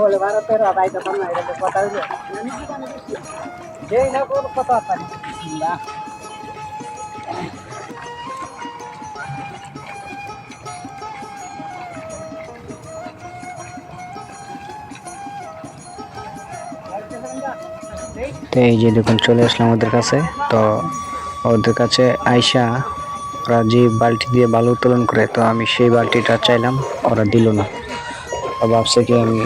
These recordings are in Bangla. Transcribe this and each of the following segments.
বলে ভারতের বাইতে না এটা কথা হইলো যেই না কোনো কথা পারি না। তো এই যে দেখুন চলে আসলাম ওদের কাছে। তো ওদের কাছে আইসা ওরা যে বালতি দিয়ে বালু উত্তোলন করে, তো আমি সেই বালতিটা চাইলাম, ওরা দিল না। ভাবছে কি আমি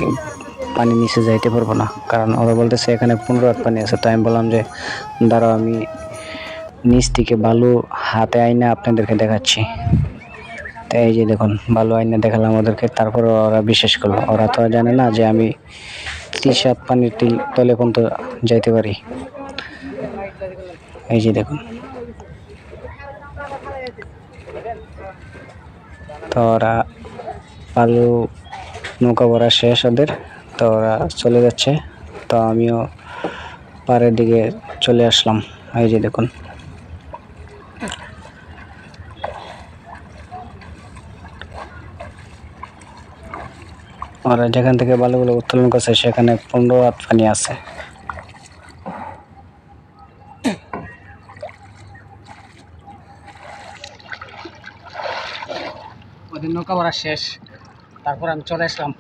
পানি নিচে যাইতে পারবো না, কারণ ওরা বলতেছে এখানে 15 হাত পানি আছে। তো আমি বললাম যে দাঁড়াও, আমি নিচ থেকে বালু হাতে আইনা আপনাদেরকে দেখাচ্ছি। তো এই যে দেখুন বালু আইনা দেখালাম ওদেরকে, তারপর ওরা বিশ্বাস করলো। ওরা তো জানে না যে আমি 30 হাত পানির তলে পর্যন্ত যাইতে পারি। এই যে দেখুন, তো ওরা বালু নৌকা ভরা শেষ ওদের, তো ওরা চলে যাচ্ছে। তো আমিও পাড়ের দিকে চলে আসলাম। এই যে দেখুন, ওরা যেখান থেকে বালুগুলো উত্তোলন করছে সেখানে 15 হাত পানি আছে। ওদের নৌকা ভরা শেষ, তারপর আমি চলে আসলাম